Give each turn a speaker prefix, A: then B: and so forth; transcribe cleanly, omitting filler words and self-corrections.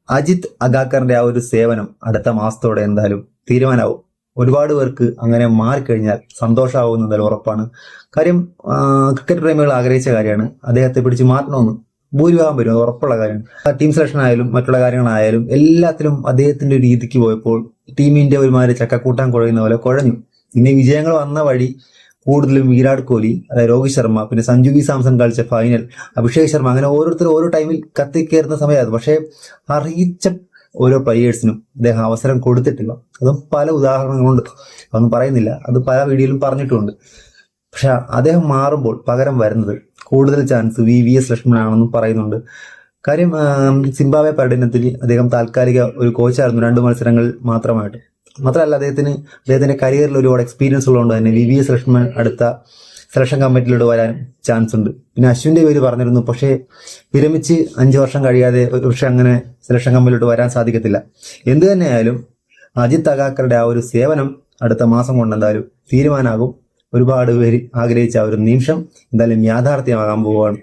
A: അജിത് അഗാക്കറിന്റെ ആ ഒരു സേവനം അടുത്ത മാസത്തോടെ എന്തായാലും തീരുമാനമാവും. ഒരുപാട് പേർക്ക് അങ്ങനെ മാറിക്കഴിഞ്ഞാൽ സന്തോഷമാവുന്ന എന്തായാലും ഉറപ്പാണ്. കാര്യം ക്രിക്കറ്റ് പ്രേമികൾ ആഗ്രഹിച്ച കാര്യമാണ് അദ്ദേഹത്തെ പിടിച്ച് മാറ്റണമെന്ന്. ഭൂരിഭാഗം വരും, അത് ഉറപ്പുള്ള കാര്യമാണ്. ടീം സെലക്ഷൻ ആയാലും മറ്റുള്ള കാര്യങ്ങളായാലും എല്ലാത്തിലും അദ്ദേഹത്തിന്റെ ഒരു രീതിക്ക് പോയപ്പോൾ ടീമിന്റെ ഒരുമാതിരി ചക്കക്കൂട്ടാൻ കുഴയുന്ന പോലെ കുഴഞ്ഞു. ഇനി വിജയങ്ങൾ വന്ന വഴി കൂടുതലും വിരാട് കോഹ്ലി, അതായത് രോഹിത് ശർമ്മ, പിന്നെ സഞ്ജു വി സാംസൺ കളിച്ച ഫൈനൽ, അഭിഷേക് ശർമ്മ, അങ്ങനെ ഓരോരുത്തരും ഓരോ ടൈമിൽ കത്തിക്കയറുന്ന സമയമായിരുന്നു. പക്ഷേ അറിയിച്ച ഓരോ പ്ലെയേഴ്സിനും അദ്ദേഹം അവസരം കൊടുത്തിട്ടില്ല. അതും പല ഉദാഹരണങ്ങളുണ്ട്, അതൊന്നും പറയുന്നില്ല, അത് പല വീഡിയോയിലും പറഞ്ഞിട്ടുമുണ്ട്. പക്ഷെ അദ്ദേഹം മാറുമ്പോൾ പകരം വരുന്നത് കൂടുതൽ ചാൻസ് VVS ലക്ഷ്മണനാണെന്നും പറയുന്നുണ്ട്. കാര്യം സിംബാബ്വെ പര്യടനത്തിൽ അദ്ദേഹം താൽക്കാലിക ഒരു കോച്ചായിരുന്നു 2 മത്സരങ്ങൾ മാത്രമായിട്ട്. മാത്രമല്ല അദ്ദേഹത്തിന്റെ കരിയറിൽ ഒരുപാട് എക്സ്പീരിയൻസ് ഉള്ളതുകൊണ്ട് തന്നെ VVS ലക്ഷ്മൺ അടുത്ത സെലക്ഷൻ കമ്മിറ്റിയിലൂടെ വരാൻ ചാൻസ് ഉണ്ട്. പിന്നെ അശ്വിന്റെ പേര് പറഞ്ഞിരുന്നു, പക്ഷേ വിരമിച്ച് 5 വർഷം കഴിയാതെ ഒരു പക്ഷെ അങ്ങനെ സെലക്ഷൻ കമ്മിറ്റിയിലോട്ട് വരാൻ സാധിക്കത്തില്ല. എന്തു തന്നെയായാലും അജിത് അഗാക്കറുടെ ആ ഒരു സേവനം അടുത്ത മാസം കൊണ്ട് എന്തായാലും തീരുമാനമാകും. ഒരുപാട് പേര് ആഗ്രഹിച്ച ആ ഒരു നിമിഷം എന്തായാലും യാഥാർത്ഥ്യമാകാൻ പോവുകയാണ്.